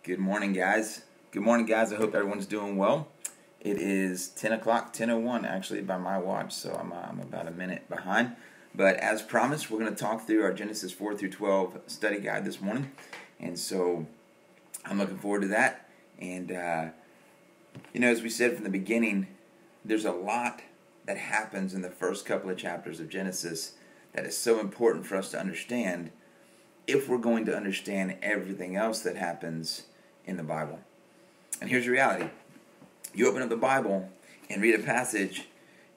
Good morning, guys. Good morning, guys. I hope everyone's doing well. It is 10 o'clock, 10:01 actually by my watch, so I'm about a minute behind. But as promised, we're going to talk through our Genesis 4 through 12 study guide this morning. And so I'm looking forward to that. And, as we said from the beginning, there's a lot that happens in the first couple of chapters of Genesis that is so important for us to understand if we're going to understand everything else that happens in the Bible. And here's the reality. You open up the Bible and read a passage,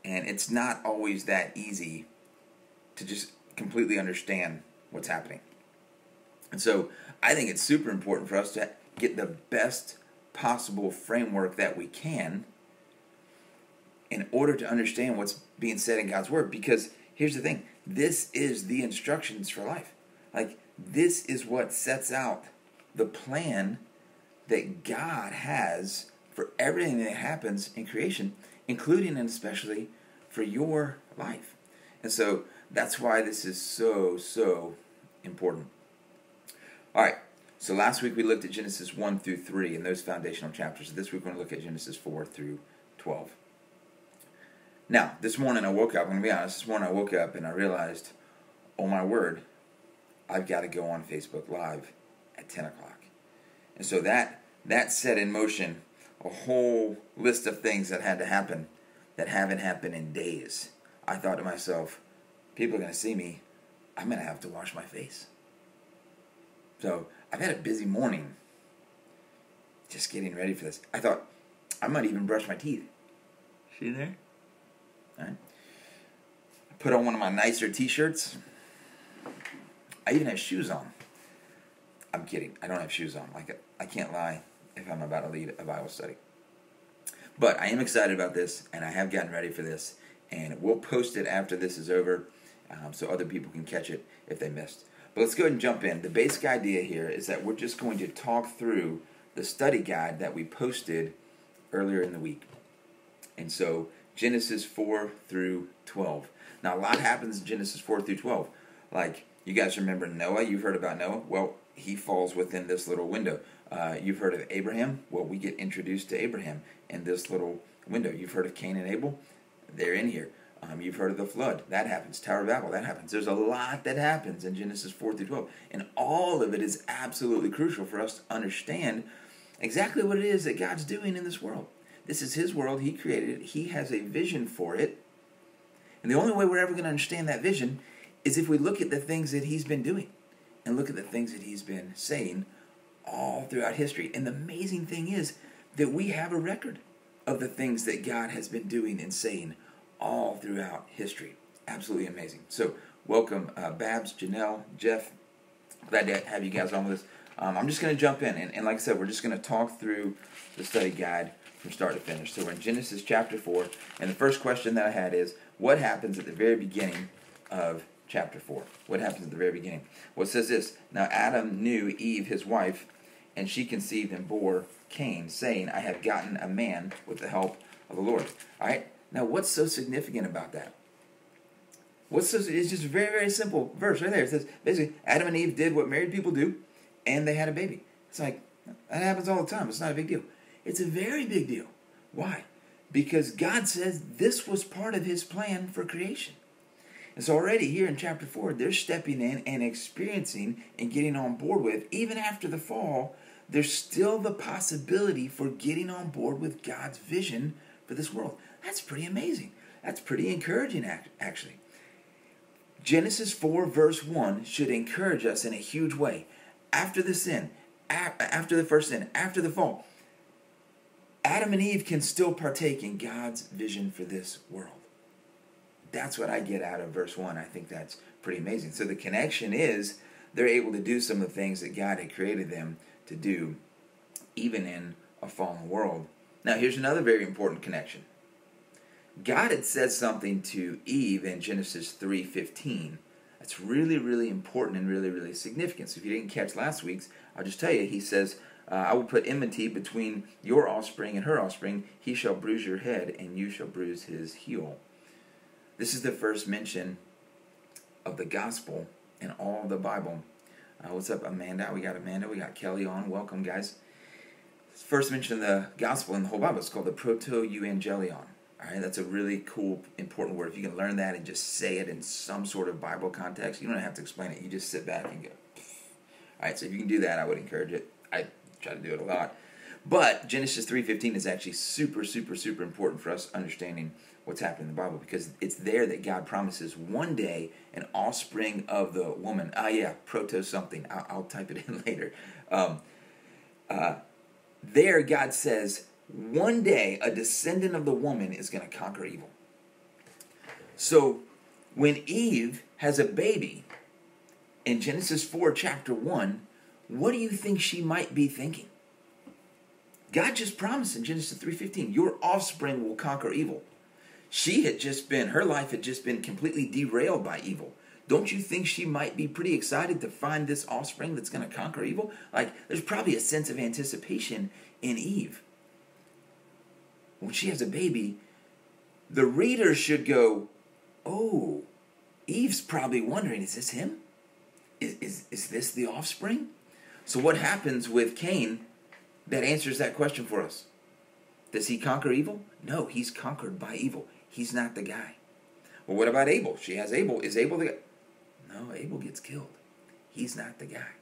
and it's not always that easy to just completely understand what's happening. And so I think it's super important for us to get the best possible framework that we can in order to understand what's being said in God's Word. Because here's the thing. This is the instructions for life. This is what sets out the plan that God has for everything that happens in creation, including and especially for your life. And so that's why this is so important. All right, so last week we looked at Genesis 1 through 3 in those foundational chapters. This week we're going to look at Genesis 4 through 12. Now, this morning I woke up, I'm going to be honest, and I realized, oh my word, I've got to go on Facebook Live at 10 o'clock. And so that set in motion a whole list of things that had to happen that haven't happened in days. I thought to myself, people are going to see me. I'm going to have to wash my face. So I've had a busy morning just getting ready for this. I thought I might even brush my teeth. See there? All right. Put on one of my nicer t-shirts. I even have shoes on. I'm kidding. I don't have shoes on. I can't lie if I'm about to lead a Bible study. But I am excited about this, and I have gotten ready for this. And we'll post it after this is over so other people can catch it if they missed. But let's go ahead and jump in. The basic idea here is that we're just going to talk through the study guide that we posted earlier in the week. And so Genesis 4 through 12. Now, a lot happens in Genesis 4 through 12. You guys remember Noah? You've heard about Noah? Well, he falls within this little window. You've heard of Abraham? Well, we get introduced to Abraham in this little window. You've heard of Cain and Abel? They're in here. You've heard of the flood. That happens. Tower of Babel. That happens. There's a lot that happens in Genesis 4 through 12. And all of it is absolutely crucial for us to understand exactly what it is that God's doing in this world. This is His world. He created it. He has a vision for it. And the only way we're ever going to understand that vision is if we look at the things that He's been doing and look at the things that He's been saying all throughout history. And the amazing thing is that we have a record of the things that God has been doing and saying all throughout history. Absolutely amazing. So welcome Babs, Janelle, Jeff. Glad to have you guys on with us. I'm just going to jump in. And like I said, we're just going to talk through the study guide from start to finish. So we're in Genesis chapter 4. And the first question that I had is, what happens at the very beginning of chapter 4. What happens at the very beginning? Well, it says this. Now Adam knew Eve, his wife, and she conceived and bore Cain, saying, I have gotten a man with the help of the Lord. All right? Now, what's so significant about that? It's just a very, very simple verse right there. It says, basically, Adam and Eve did what married people do, and they had a baby. It's like, that happens all the time. It's not a big deal. It's a very big deal. Why? Because God says this was part of His plan for creation. And so already here in chapter 4, they're stepping in and experiencing and getting on board with, even after the fall, there's still the possibility for getting on board with God's vision for this world. That's pretty amazing. That's pretty encouraging, actually. Genesis 4 verse 1 should encourage us in a huge way. After the sin, after the first sin, after the fall, Adam and Eve can still partake in God's vision for this world. That's what I get out of verse 1. I think that's pretty amazing. So the connection is they're able to do some of the things that God had created them to do, even in a fallen world. Now, here's another very important connection. God had said something to Eve in Genesis 3:15. That's really, really important and really, really significant. So if you didn't catch last week's, I'll just tell you, He says, I will put enmity between your offspring and her offspring. He shall bruise your head, and you shall bruise his heel. This is the first mention of the gospel in all the Bible. What's up, Amanda? We got Kelly on. Welcome, guys. first mention in the gospel in the whole Bible. It's called the proto-evangelion. All right, that's a really cool, important word. If you can learn that and just say it in some sort of Bible context, you don't have to explain it. You just sit back and go. All right, so if you can do that, I would encourage it. I try to do it a lot. But Genesis 3:15 is actually super, super, super important for us understanding what's happening in the Bible, because it's there that God promises one day an offspring of the woman. Proto something. I'll type it in later. There God says one day a descendant of the woman is going to conquer evil. So when Eve has a baby in Genesis 4 chapter 1, what do you think she might be thinking? God just promised in Genesis 3:15, your offspring will conquer evil. Her life had just been completely derailed by evil. Don't you think she might be pretty excited to find this offspring that's going to conquer evil? Like, there's probably a sense of anticipation in Eve. When she has a baby, the reader should go, oh, Eve's probably wondering, is this him? Is this the offspring? So what happens with Cain that answers that question for us? Does he conquer evil? No, he's conquered by evil. He's not the guy. Well, what about Abel? She has Abel. Is Abel the guy? No, Abel gets killed. He's not the guy.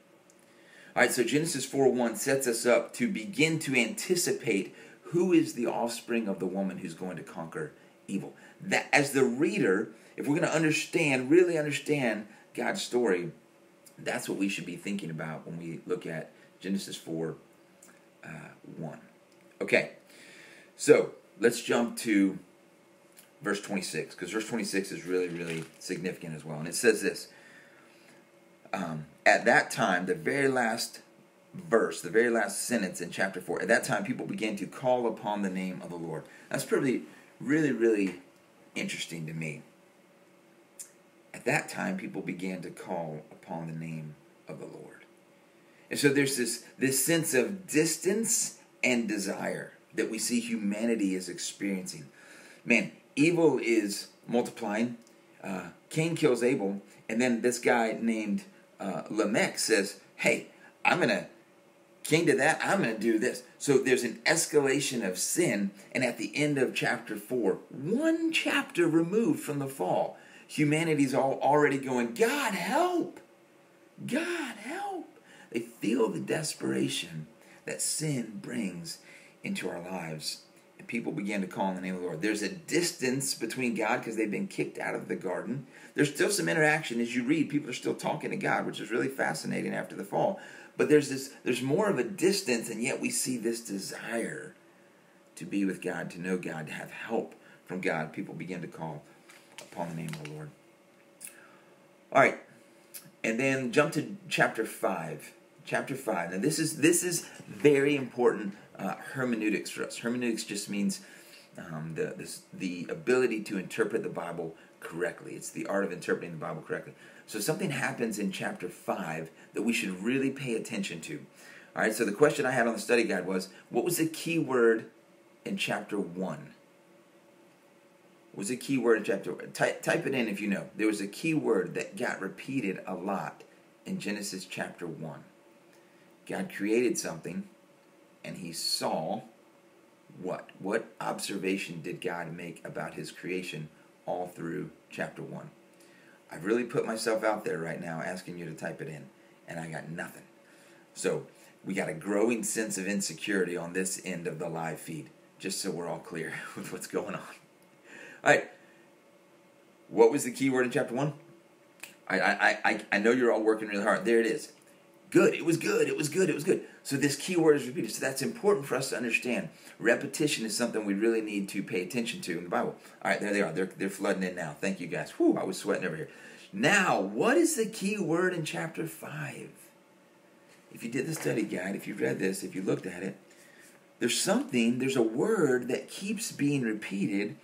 All right, so Genesis 4:1 sets us up to begin to anticipate who is the offspring of the woman who's going to conquer evil. That, as the reader, if we're going to really understand God's story, that's what we should be thinking about when we look at Genesis 4:1. Okay, so let's jump to verse 26, because verse 26 is really, really significant as well. And it says this, at that time, the very last verse, the very last sentence in chapter 4, at that time people began to call upon the name of the Lord. That's probably really, really interesting to me. At that time people began to call upon the name of the Lord. And so there's this sense of distance and desire that we see humanity is experiencing. Man, evil is multiplying. Cain kills Abel, and then this guy named Lamech says, hey, Cain did that, I'm going to do this. So there's an escalation of sin, and at the end of chapter 4, one chapter removed from the fall, humanity's already going, God help! God help! They feel the desperation that sin brings into our lives. And people began to call on the name of the Lord. There's a distance between God because they've been kicked out of the garden. There's still some interaction. As you read, people are still talking to God, which is really fascinating after the fall. But there's more of a distance, and yet we see this desire to be with God, to know God, to have help from God. People begin to call upon the name of the Lord. All right. And then jump to chapter 5. Chapter 5. Now this is very important hermeneutics for us. Hermeneutics just means the ability to interpret the Bible correctly. It's the art of interpreting the Bible correctly. So something happens in chapter 5 that we should really pay attention to. All right, so the question I had on the study guide was, what was the key word in chapter 1? What was the key word in chapter 1? Type it in if you know. There was a key word that got repeated a lot in Genesis chapter 1. God created something, and he saw what? What observation did God make about his creation all through chapter 1? I've really put myself out there right now asking you to type it in, and I got nothing. So we got a growing sense of insecurity on this end of the live feed, just so we're all clear with what's going on. All right. What was the key word in chapter 1? I know you're all working really hard. There it is. Good. It was good. It was good. It was good. So this key word is repeated. So that's important for us to understand. Repetition is something we really need to pay attention to in the Bible. All right, there they are. They're flooding in now. Thank you, guys. Whew, I was sweating over here. Now, what is the key word in chapter 5? If you did the study guide, if you read this, if you looked at it, there's a word that keeps being repeated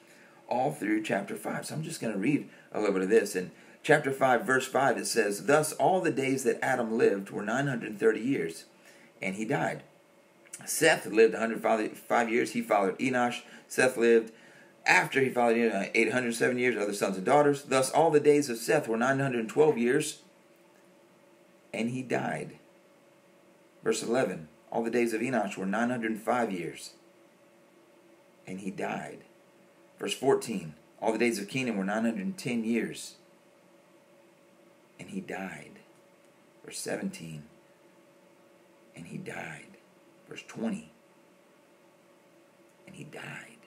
all through chapter 5. So I'm just going to read a little bit of this. In chapter 5, verse 5, it says, thus all the days that Adam lived were 930 years, and he died. Seth lived 105 years. He followed Enosh. Seth lived, after he followed Enosh, 807 years, other sons and daughters. Thus all the days of Seth were 912 years, and he died. Verse 11, all the days of Enosh were 905 years, and he died. Verse 14, all the days of Kenan were 910 years, and he died. Verse 17, and he died. Verse 20, and he died.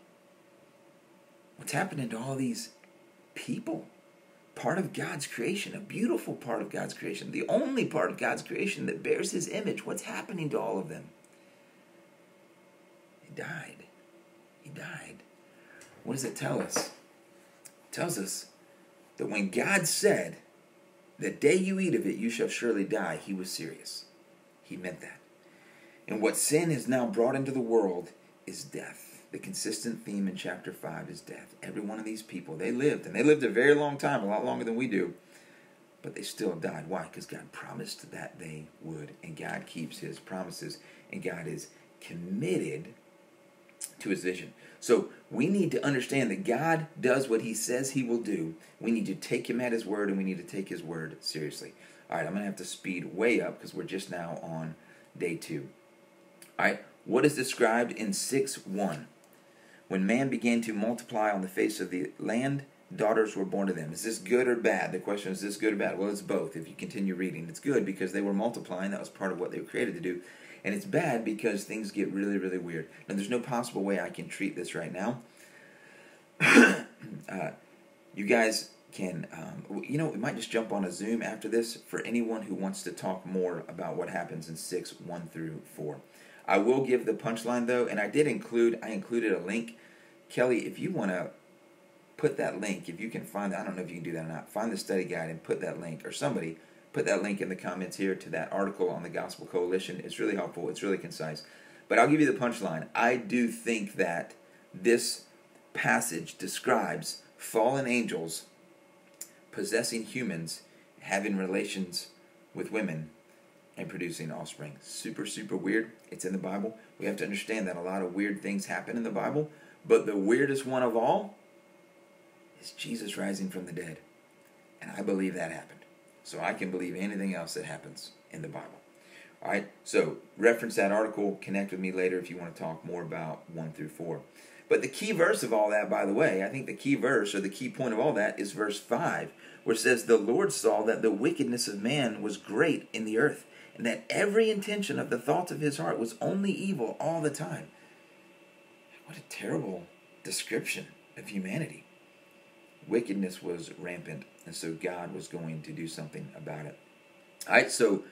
What's happening to all these people? Part of God's creation, a beautiful part of God's creation, the only part of God's creation that bears his image. What's happening to all of them? He died. He died. What does it tell us? It tells us that when God said, "The day you eat of it, you shall surely die," he was serious. He meant that. And what sin has now brought into the world is death. The consistent theme in chapter 5 is death. Every one of these people, they lived, and they lived a very long time, a lot longer than we do, but they still died. Why? Because God promised that they would, and God keeps his promises, and God is committed to his vision. So we need to understand that God does what he says he will do. We need to take him at his word, and we need to take his word seriously. All right, I'm going to have to speed way up because we're just now on day 2. All right, what is described in 6:1? When man began to multiply on the face of the land, daughters were born to them. Is this good or bad? The question is this good or bad? Well, it's both. If you continue reading, it's good because they were multiplying. That was part of what they were created to do. And it's bad because things get really, really weird. Now, there's no possible way I can treat this right now. You guys can, we might just jump on a Zoom after this for anyone who wants to talk more about what happens in 6:1-4. I will give the punchline though, and I included a link. Kelly, if you want to put that link, if you can find that, I don't know if you can do that or not, find the study guide and put that link, or somebody put that link in the comments here to that article on the Gospel Coalition. It's really helpful. It's really concise. But I'll give you the punchline. I do think that this passage describes fallen angels possessing humans, having relations with women, and producing offspring. Super, super weird. It's in the Bible. We have to understand that a lot of weird things happen in the Bible, but the weirdest one of all is Jesus rising from the dead. And I believe that happened. So I can believe anything else that happens in the Bible. All right, so reference that article. Connect with me later if you want to talk more about 1-4. But the key verse of all that, by the way, I think the key verse or the key point of all that is verse 5, where it says, "The Lord saw that the wickedness of man was great in the earth, and that every intention of the thoughts of his heart was only evil all the time." What a terrible description of humanity. Wickedness was rampant, and so God was going to do something about it. All right, so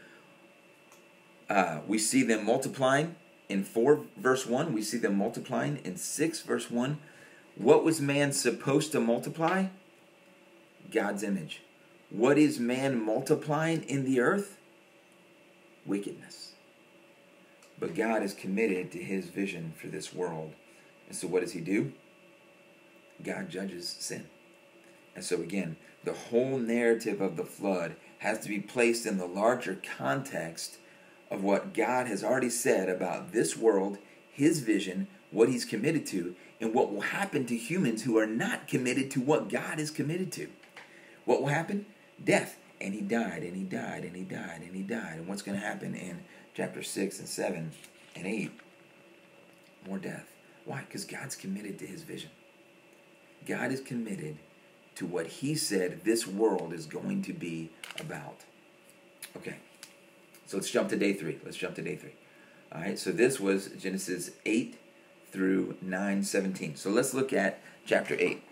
we see them multiplying in 4 verse 1. We see them multiplying in 6 verse 1. What was man supposed to multiply? God's image. What is man multiplying in the earth? Wickedness. But God is committed to his vision for this world. And so what does he do? God judges sin. And so again, the whole narrative of the flood has to be placed in the larger context of what God has already said about this world, his vision, what he's committed to, and what will happen to humans who are not committed to what God is committed to. What will happen? Death. And he died, and he died, and he died, and he died. And what's going to happen in chapter 6 and 7 and 8? More death. Why? Because God's committed to his vision. God is committed to what he said this world is going to be about. Okay, so let's jump to day 3. All right, so this was Genesis 8 through 9:17. So let's look at chapter 8.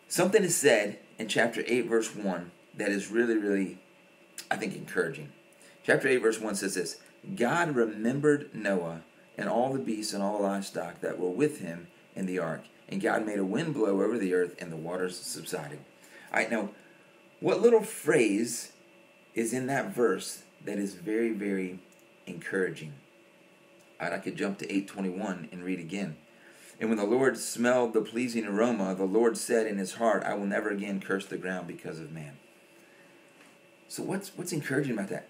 Something is said in chapter 8, verse 1, that is really, really, I think, encouraging. Chapter 8, verse 1 says this: God remembered Noah and all the beasts and all the livestock that were with him in the ark. And God made a wind blow over the earth, and the waters subsided. All right, now, what little phrase is in that verse that is very, very encouraging? All right, I could jump to 8:21 and read again. And when the Lord smelled the pleasing aroma, the Lord said in his heart, I will never again curse the ground because of man. So what's encouraging about that?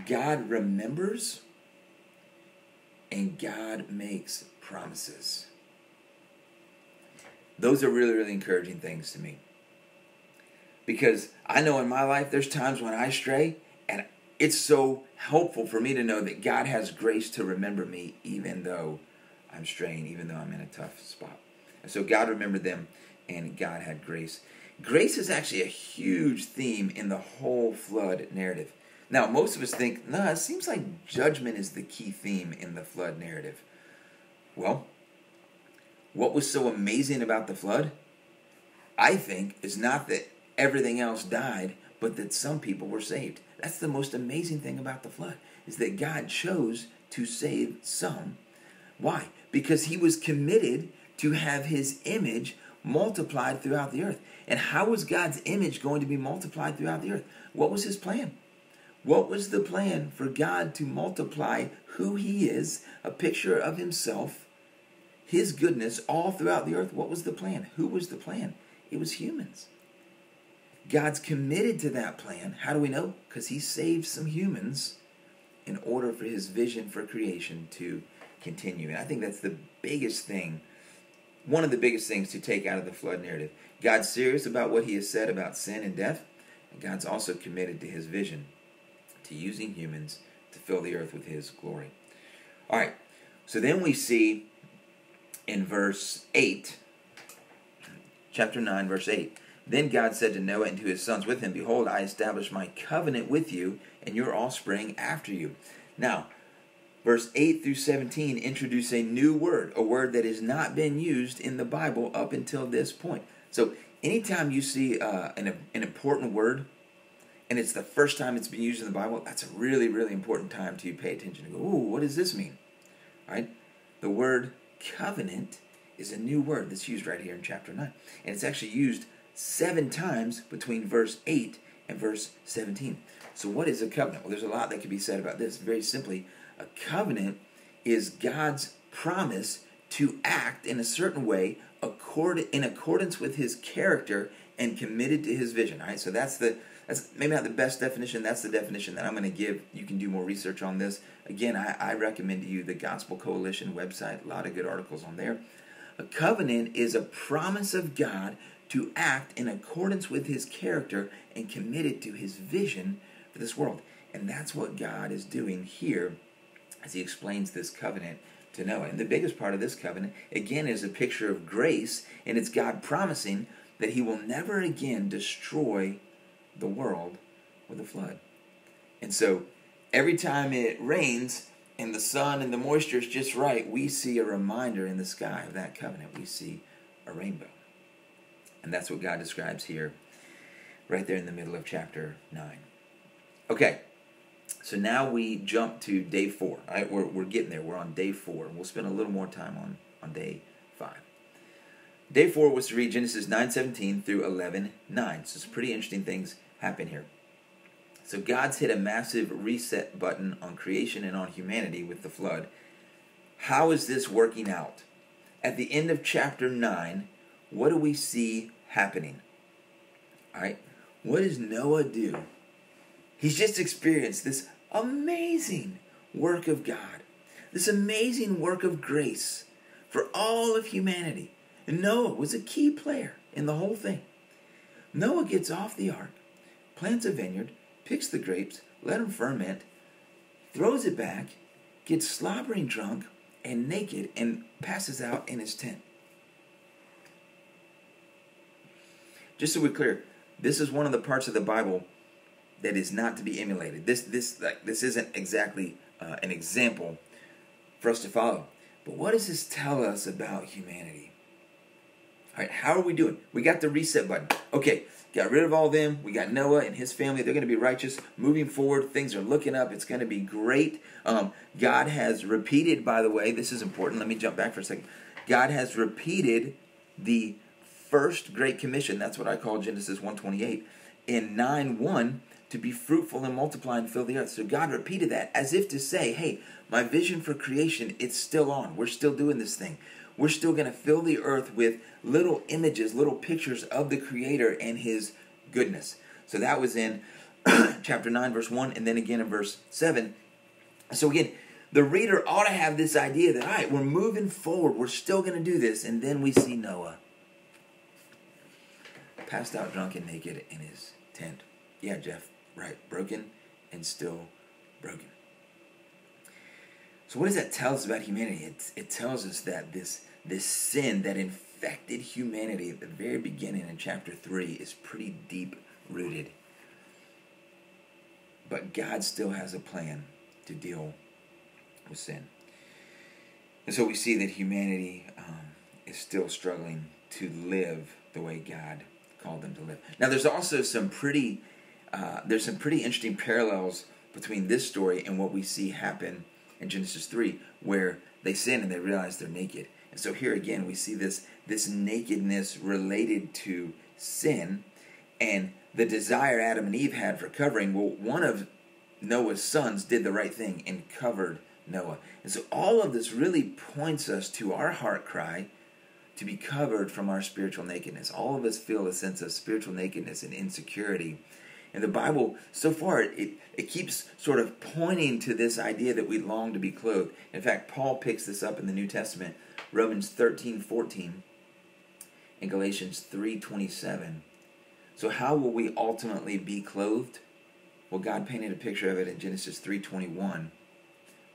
God remembers, and God makes promises. Those are really, really encouraging things to me. Because I know in my life there's times when I stray, and it's so helpful for me to know that God has grace to remember me even though I'm straying, even though I'm in a tough spot. And so God remembered them, and God had grace. Grace is actually a huge theme in the whole flood narrative. Now, most of us think, it seems like judgment is the key theme in the flood narrative. Well, what was so amazing about the flood, I think, is not that everything else died, but that some people were saved. That's the most amazing thing about the flood, is that God chose to save some. Why? Because he was committed to have his image multiplied throughout the earth. And how was God's image going to be multiplied throughout the earth? What was his plan? What was the plan for God to multiply who he is, a picture of himself, his goodness all throughout the earth? What was the plan? Who was the plan? It was humans. God's committed to that plan. How do we know? Because he saved some humans in order for his vision for creation to continue. And I think that's the biggest thing, one of the biggest things to take out of the flood narrative. God's serious about what he has said about sin and death, and God's also committed to his vision, to using humans to fill the earth with his glory. All right, so then we see in verse 8, chapter 9, verse 8, then God said to Noah and to his sons with him, behold, I establish my covenant with you and your offspring after you. Now, verse 8 through 17 introduce a new word, a word that has not been used in the Bible up until this point. So anytime you see an important word, and it's the first time it's been used in the Bible, that's a really, really important time to pay attention and go, ooh, what does this mean? All right? The word covenant is a new word that's used right here in chapter 9. And it's actually used 7 times between verse 8 and verse 17. So what is a covenant? Well, there's a lot that can be said about this. Very simply, a covenant is God's promise to act in a certain way in accordance with his character and committed to his vision. All right? So that's maybe not the best definition. That's the definition that I'm going to give. You can do more research on this. Again, I recommend to you the Gospel Coalition website. A lot of good articles on there. A covenant is a promise of God to act in accordance with his character and committed to his vision for this world. And that's what God is doing here as he explains this covenant to Noah. And the biggest part of this covenant, again, is a picture of grace, and it's God promising that he will never again destroy the world with a flood. And so every time it rains and the sun and the moisture is just right, we see a reminder in the sky of that covenant. We see a rainbow. And that's what God describes here, right there in the middle of chapter 9. Okay, so now we jump to day 4. All right, we're getting there. We're on day 4. We'll spend a little more time on day 5. Day 4 was to read Genesis 9:17 through 11:9. So some pretty interesting things happen here. So God's hit a massive reset button on creation and on humanity with the flood. How is this working out? At the end of chapter 9, what do we see happening? All right, what does Noah do? He's just experienced this amazing work of God, this amazing work of grace for all of humanity. And Noah was a key player in the whole thing. Noah gets off the ark, plants a vineyard, picks the grapes, let them ferment, throws it back, gets slobbering drunk and naked, and passes out in his tent. Just so we're clear, this is one of the parts of the Bible that is not to be emulated. This isn't exactly an example for us to follow. But what does this tell us about humanity? All right, how are we doing? We got the reset button. Okay, got rid of all them. We got Noah and his family. They're going to be righteous. Moving forward, things are looking up. It's going to be great. God has repeated, by the way, this is important. Let me jump back for a second. God has repeated the first Great Commission. That's what I call Genesis 1:28 in 9:1, to be fruitful and multiply and fill the earth. So God repeated that as if to say, hey, my vision for creation, it's still on. We're still doing this thing. We're still going to fill the earth with little images, little pictures of the Creator and his goodness. So that was in chapter 9, verse 1, and then again in verse 7. So again, the reader ought to have this idea that, all right, we're moving forward. We're still going to do this. And then we see Noah passed out drunk and naked in his tent. Yeah, Jeff, right. Broken and still broken. So what does that tell us about humanity? It tells us that this sin that infected humanity at the very beginning in chapter 3 is pretty deep rooted. But God still has a plan to deal with sin. And so we see that humanity is still struggling to live the way God called them to live. Now, there's also some pretty interesting parallels between this story and what we see happen in Genesis 3, where they sin and they realize they're naked. And so here again, we see this nakedness related to sin and the desire Adam and Eve had for covering. Well, one of Noah's sons did the right thing and covered Noah. And so all of this really points us to our heart cry to be covered from our spiritual nakedness. All of us feel a sense of spiritual nakedness and insecurity. And the Bible, so far, it keeps sort of pointing to this idea that we long to be clothed. In fact, Paul picks this up in the New Testament, Romans 13:14 and Galatians 3:27. So how will we ultimately be clothed? Well, God painted a picture of it in Genesis 3:21,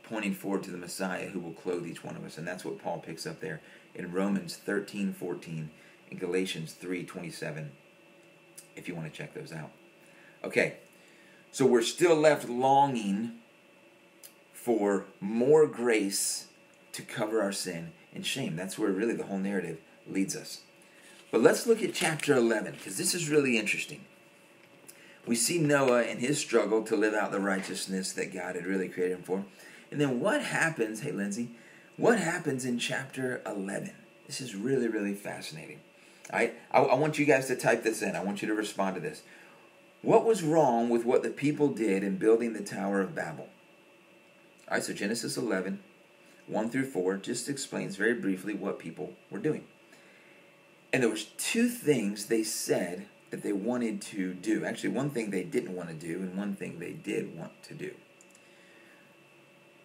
pointing forward to the Messiah who will clothe each one of us. And that's what Paul picks up there in Romans 13:14 and Galatians 3:27, if you want to check those out. Okay, so we're still left longing for more grace to cover our sin and shame. That's where really the whole narrative leads us. But let's look at chapter 11, because this is really interesting. We see Noah and his struggle to live out the righteousness that God had really created him for. And then what happens, hey Lindsay, what happens in chapter 11? This is really, really fascinating. All right, I want you guys to type this in. I want you to respond to this. What was wrong with what the people did in building the Tower of Babel? All right, so Genesis 11, 1 through 4, just explains very briefly what people were doing. And there was two things they said that they wanted to do. Actually, one thing they didn't want to do and one thing they did want to do.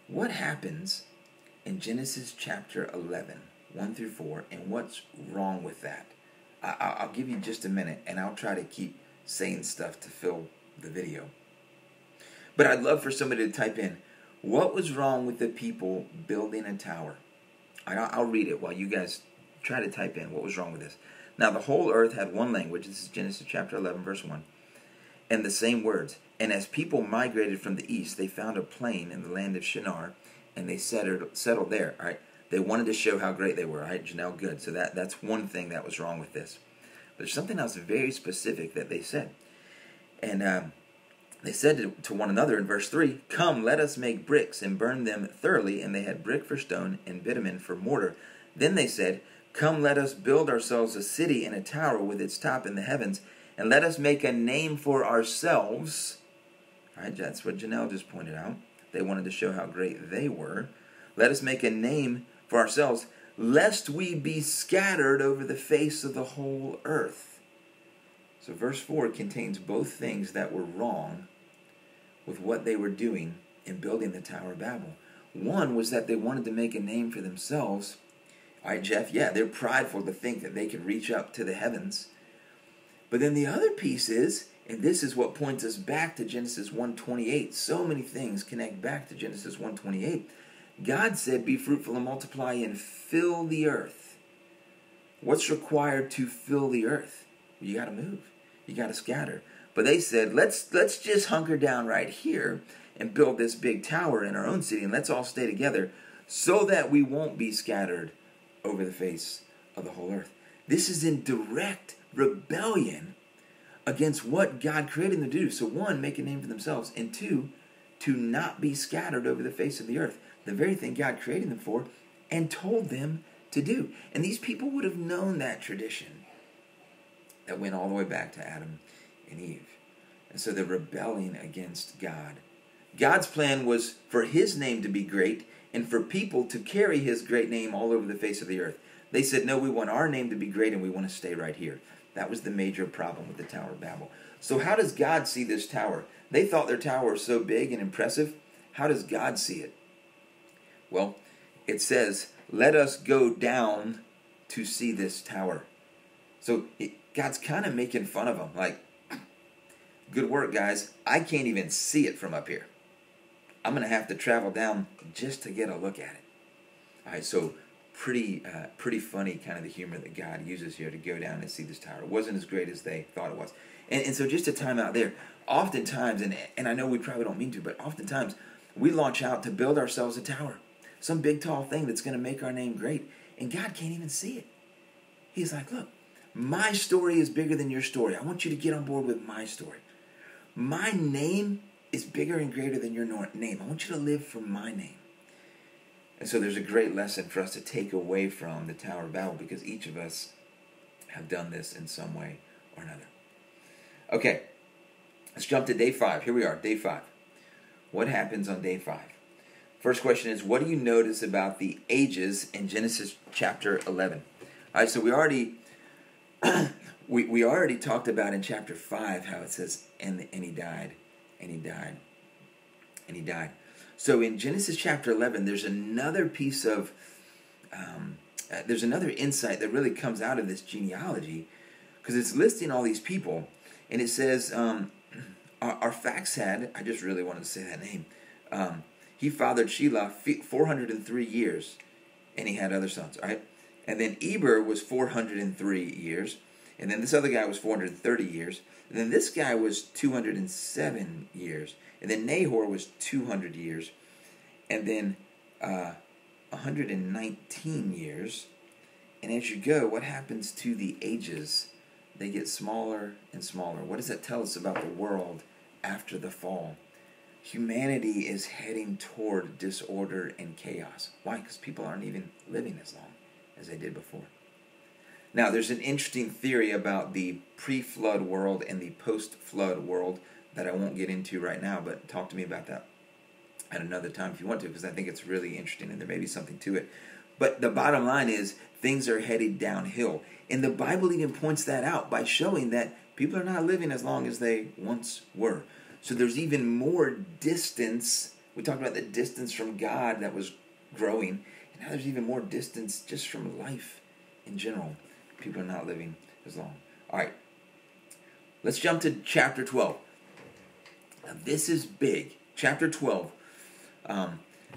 What happens in Genesis chapter 11, 1 through 4, and what's wrong with that? I'll give you just a minute, and I'll try to keep saying stuff to fill the video. But I'd love for somebody to type in, what was wrong with the people building a tower? I'll read it while you guys try to type in what was wrong with this. Now the whole earth had one language. This is Genesis chapter 11, verse 1. And the same words. And as people migrated from the east, they found a plain in the land of Shinar, and they settled there. All right. They wanted to show how great they were. All right, Janelle, good. So that's one thing that was wrong with this. There's something else very specific that they said. And they said to one another in verse 3, come, let us make bricks and burn them thoroughly. And they had brick for stone and bitumen for mortar. Then they said, come, let us build ourselves a city and a tower with its top in the heavens. And let us make a name for ourselves. All right, that's what Janelle just pointed out. They wanted to show how great they were. Let us make a name for ourselves, lest we be scattered over the face of the whole earth. So verse 4 contains both things that were wrong with what they were doing in building the Tower of Babel. One was that they wanted to make a name for themselves. All right, Jeff, yeah, they're prideful to think that they could reach up to the heavens. But then the other piece is, and this is what points us back to Genesis 1:28. So many things connect back to Genesis 1:28. God said, be fruitful and multiply and fill the earth. What's required to fill the earth? You got to move. You got to scatter. But they said, let's just hunker down right here and build this big tower in our own city, and let's all stay together so that we won't be scattered over the face of the whole earth. This is in direct rebellion against what God created them to do. So one, make a name for themselves, and two, to not be scattered over the face of the earth. The very thing God created them for and told them to do. And these people would have known that tradition that went all the way back to Adam and Eve. And so they're rebelling against God. God's plan was for his name to be great and for people to carry his great name all over the face of the earth. They said, no, we want our name to be great and we want to stay right here. That was the major problem with the Tower of Babel. So how does God see this tower? They thought their tower was so big and impressive. How does God see it? Well, it says, let us go down to see this tower. So God's kind of making fun of them. Like, Good work, guys. I can't even see it from up here. I'm going to have to travel down just to get a look at it. All right, so pretty funny kind of the humor that God uses here to go down and see this tower. It wasn't as great as they thought it was. And so just a time out there, oftentimes, and I know we probably don't mean to, but oftentimes we launch out to build ourselves a tower. Some big, tall thing that's going to make our name great. And God can't even see it. He's like, look, my story is bigger than your story. I want you to get on board with my story. My name is bigger and greater than your name. I want you to live for my name. And so there's a great lesson for us to take away from the Tower of Babel, because each of us have done this in some way or another. Okay, let's jump to day 5. Here we are, day 5. What happens on day 5? First question is, what do you notice about the ages in Genesis chapter 11? All right, so we already we already talked about in chapter 5 how it says, and he died, and he died, and he died. So in Genesis chapter 11, there's another piece of, there's another insight that really comes out of this genealogy, because it's listing all these people, and it says, our Faxad, I just really wanted to say that name, he fathered Shelah 403 years, and he had other sons, right? And then Eber was 403 years, and then this other guy was 430 years, and then this guy was 207 years, and then Nahor was 200 years, and then 119 years. And as you go, what happens to the ages? They get smaller and smaller. What does that tell us about the world after the fall? Humanity is heading toward disorder and chaos. Why? Because people aren't even living as long as they did before. Now, there's an interesting theory about the pre-flood world and the post-flood world that I won't get into right now, but talk to me about that at another time if you want to, because I think it's really interesting and there may be something to it. But the bottom line is things are headed downhill. And the Bible even points that out by showing that people are not living as long as they once were. So there's even more distance. We talked about the distance from God that was growing, and now there's even more distance just from life in general. People are not living as long. All right, let's jump to chapter 12. Now this is big. Chapter 12.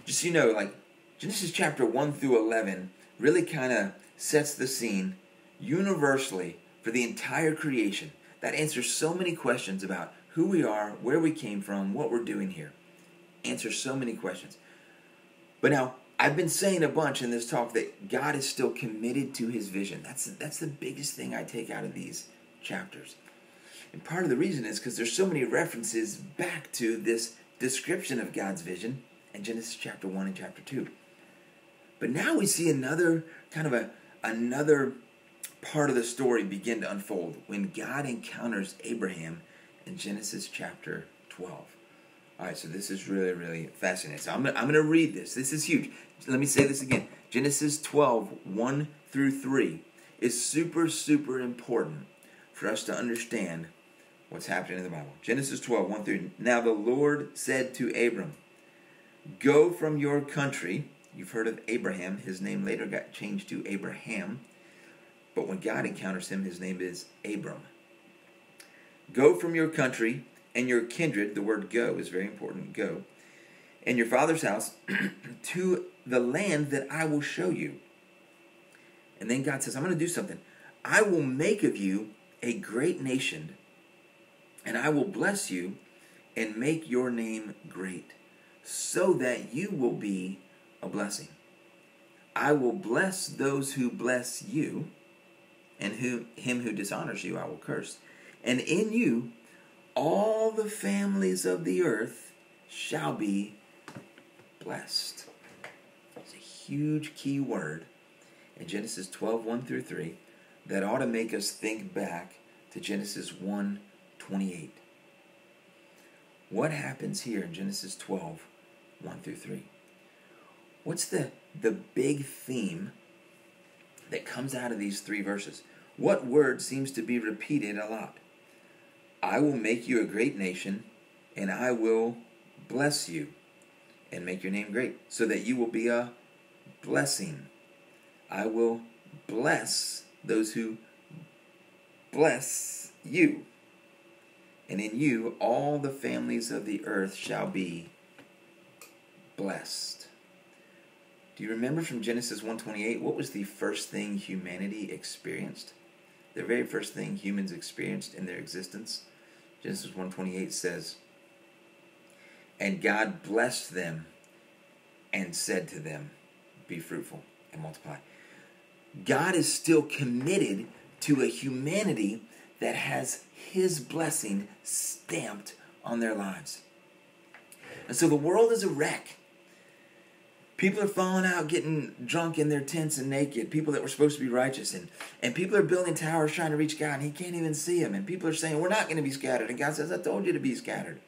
Just so you know, like Genesis chapter 1 through 11 really kind of sets the scene universally for the entire creation. That answers so many questions about who we are, where we came from, what we're doing here. Answers so many questions. But now, I've been saying a bunch in this talk that God is still committed to his vision. That's the biggest thing I take out of these chapters. And part of the reason is because there's so many references back to this description of God's vision in Genesis chapter 1 and chapter 2. But now we see another another part of the story begin to unfold when God encounters Abraham in Genesis chapter 12. All right, so this is really, really fascinating. So I'm going to read this. This is huge. Let me say this again. Genesis 12, 1 through 3 is super, super important for us to understand what's happening in the Bible. Genesis 12, 1 through 3. Now the Lord said to Abram, go from your country. You've heard of Abraham. His name later got changed to Abraham. But when God encounters him, his name is Abram. Go from your country and your kindred, the word go is very important, go, and your father's house to the land that I will show you. And then God says, I'm going to do something. I will make of you a great nation, and I will bless you and make your name great, so that you will be a blessing. I will bless those who bless you, and him who dishonors you I will curse. And in you all the families of the earth shall be blessed. It's a huge key word in Genesis 12, 1 through 3 that ought to make us think back to Genesis 1, 28. What happens here in Genesis 12, 1 through 3? What's the big theme that comes out of these 3 verses? What word seems to be repeated a lot? I will make you a great nation, and I will bless you and make your name great, so that you will be a blessing. I will bless those who bless you, and in you all the families of the earth shall be blessed. Do you remember from Genesis 1:28, what was the first thing humanity experienced? The very first thing humans experienced in their existence? Genesis 1:28 says, and God blessed them and said to them, be fruitful and multiply. God is still committed to a humanity that has his blessing stamped on their lives. And so the world is a wreck. People are falling out, getting drunk in their tents and naked. People that were supposed to be righteous. And people are building towers trying to reach God, and he can't even see them. And people are saying, we're not going to be scattered. And God says, I told you to be scattered.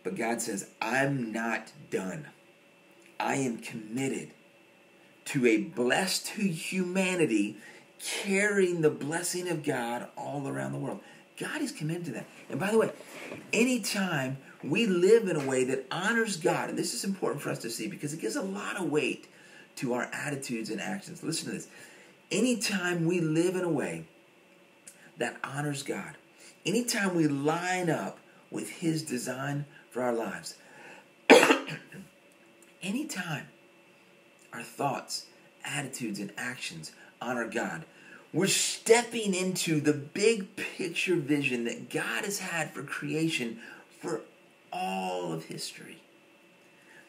But God says, I'm not done. I am committed to a blessed humanity carrying the blessing of God all around the world. God is committed to that. And by the way, anytime we live in a way that honors God, and this is important for us to see because it gives a lot of weight to our attitudes and actions. Listen to this. Anytime we live in a way that honors God, anytime we line up with his design for our lives, anytime our thoughts, attitudes, and actions honor God, we're stepping into the big picture vision that God has had for creation for all of history.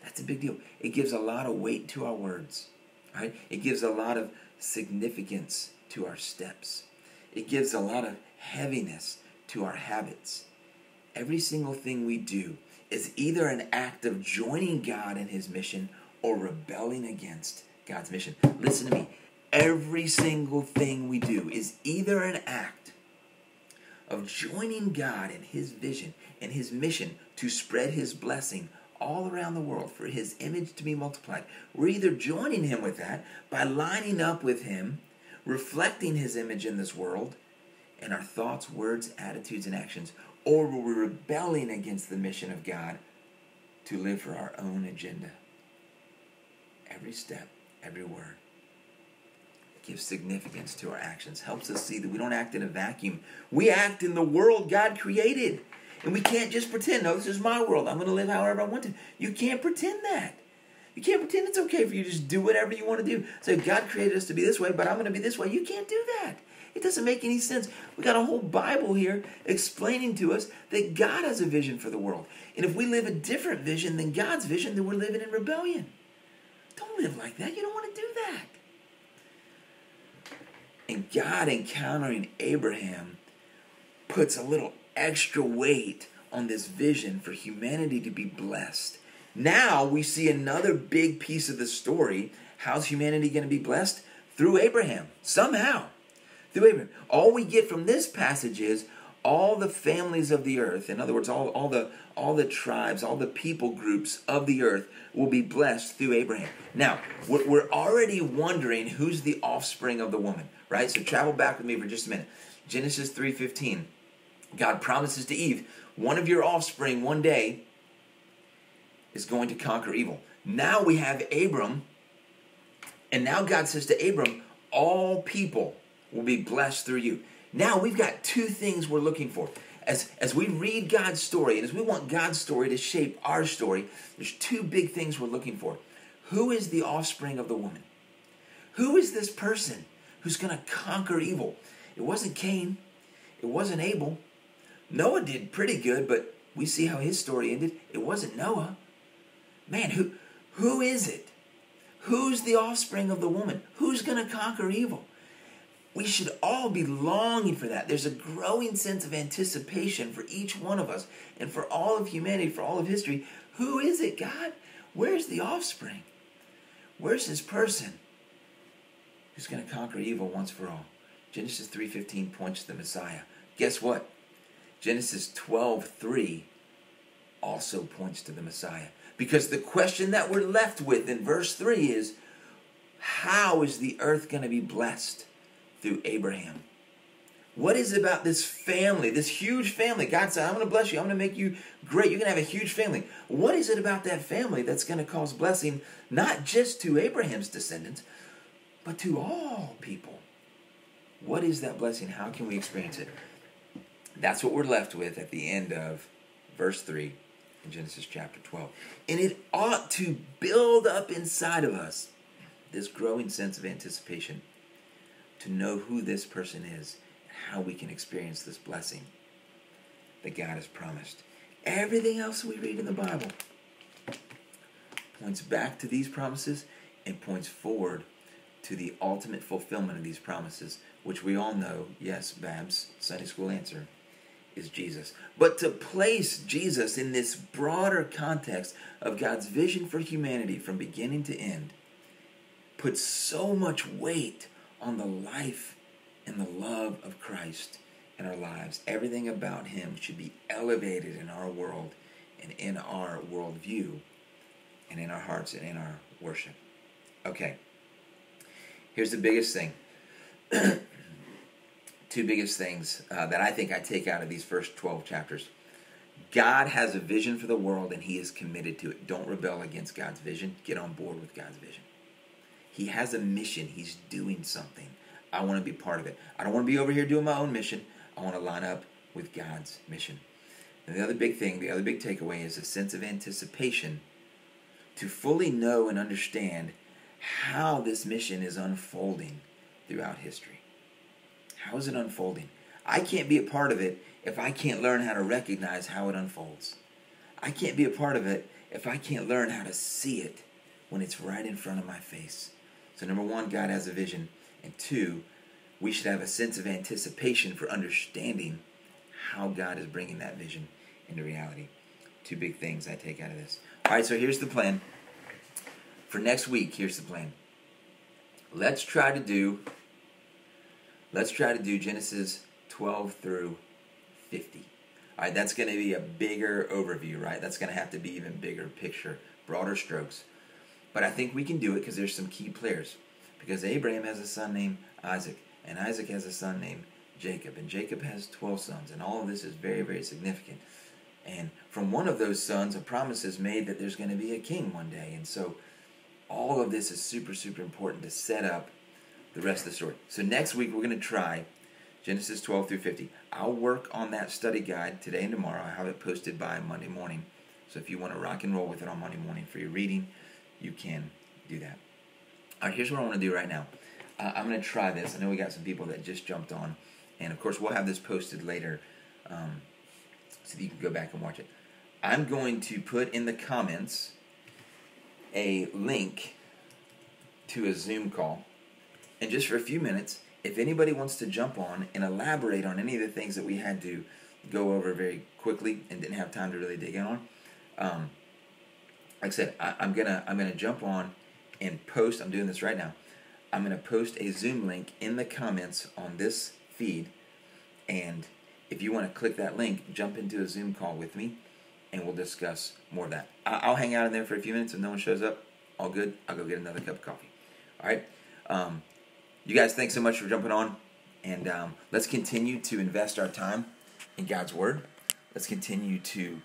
That's a big deal. It gives a lot of weight to our words, right? It gives a lot of significance to our steps. It gives a lot of heaviness to our habits. Every single thing we do is either an act of joining God in his mission or rebelling against God's mission. Listen to me. Every single thing we do is either an act of joining God in his vision and his mission to spread his blessing all around the world for his image to be multiplied. We're either joining him with that by lining up with him, reflecting his image in this world, in our thoughts, words, attitudes, and actions, or we're rebelling against the mission of God to live for our own agenda. Every step, every word gives significance to our actions, helps us see that we don't act in a vacuum. We act in the world God created. And we can't just pretend, no, this is my world. I'm going to live however I want to. You can't pretend that. You can't pretend it's okay for you to just do whatever you want to do. Say, God created us to be this way, but I'm going to be this way. You can't do that. It doesn't make any sense. We got a whole Bible here explaining to us that God has a vision for the world. And if we live a different vision than God's vision, then we're living in rebellion. Don't live like that. You don't want to do that. And God encountering Abraham puts a little extra weight on this vision for humanity to be blessed. Now we see another big piece of the story. How's humanity going to be blessed? Through Abraham. Somehow. Through Abraham. All we get from this passage is all the families of the earth, in other words, all the tribes, all the people groups of the earth will be blessed through Abraham. Now, we're already wondering who's the offspring of the woman, right? So travel back with me for just a minute. Genesis 3:15. God promises to Eve, one of your offspring one day is going to conquer evil. Now we have Abram, and now God says to Abram, all people will be blessed through you. Now we've got two things we're looking for. As we read God's story, and as we want God's story to shape our story, there's two big things we're looking for. Who is the offspring of the woman? Who is this person who's going to conquer evil? It wasn't Cain. It wasn't Abel. Noah did pretty good, but we see how his story ended. It wasn't Noah. Man, who is it? Who's the offspring of the woman? Who's going to conquer evil? We should all be longing for that. There's a growing sense of anticipation for each one of us and for all of humanity, for all of history. Who is it, God? Where's the offspring? Where's this person who's going to conquer evil once for all? Genesis 3:15 points to the Messiah. Guess what? Genesis 12:3 also points to the Messiah. Because the question that we're left with in verse 3 is, how is the earth going to be blessed? Through Abraham. What is it about this family, this huge family? God said, I'm going to bless you. I'm going to make you great. You're going to have a huge family. What is it about that family that's going to cause blessing, not just to Abraham's descendants, but to all people? What is that blessing? How can we experience it? That's what we're left with at the end of verse 3 in Genesis chapter 12. And it ought to build up inside of us this growing sense of anticipation to know who this person is and how we can experience this blessing that God has promised. Everything else we read in the Bible points back to these promises and points forward to the ultimate fulfillment of these promises, which we all know, yes, Babs, Sunday school answer, is Jesus. But to place Jesus in this broader context of God's vision for humanity from beginning to end puts so much weight on the life and the love of Christ in our lives. Everything about him should be elevated in our world and in our worldview and in our hearts and in our worship. Okay, here's the biggest thing. Two biggest things that I think I take out of these first 12 chapters. God has a vision for the world and he is committed to it. Don't rebel against God's vision. Get on board with God's vision. He has a mission. He's doing something. I want to be part of it. I don't want to be over here doing my own mission. I want to line up with God's mission. And the other big thing, the other big takeaway is a sense of anticipation to fully know and understand how this mission is unfolding throughout history. How is it unfolding? I can't be a part of it if I can't learn how to recognize how it unfolds. I can't be a part of it if I can't learn how to see it when it's right in front of my face. So number one, God has a vision. And two, we should have a sense of anticipation for understanding how God is bringing that vision into reality. Two big things I take out of this. All right, so here's the plan. For next week, here's the plan. Let's try to do Genesis 12 through 50. All right, that's going to be a bigger overview, right? That's going to have to be even bigger picture, broader strokes. But I think we can do it because there's some key players. Because Abraham has a son named Isaac, and Isaac has a son named Jacob, and Jacob has 12 sons, and all of this is very, very significant. And from one of those sons, a promise is made that there's going to be a king one day. And so all of this is super, super important to set up the rest of the story. So next week we're going to try Genesis 12 through 50. I'll work on that study guide today and tomorrow. I'll have it posted by Monday morning. So if you want to rock and roll with it on Monday morning for your reading, you can do that. All right, here's what I want to do right now. I'm going to try this. I know we got some people that just jumped on. And, of course, we'll have this posted later so that you can go back and watch it. I'm going to put in the comments a link to a Zoom call. And just for a few minutes, if anybody wants to jump on and elaborate on any of the things that we had to go over very quickly and didn't have time to really dig in on, like I said, I'm gonna jump on and post. I'm doing this right now. I'm gonna post a Zoom link in the comments on this feed, and if you want to click that link, jump into a Zoom call with me, and we'll discuss more of that. I'll hang out in there for a few minutes. If no one shows up, all good. I'll go get another cup of coffee. All right. You guys, thanks so much for jumping on, and let's continue to invest our time in God's Word. Let's continue to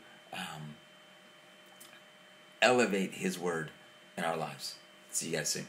elevate His Word in our lives. See you guys soon.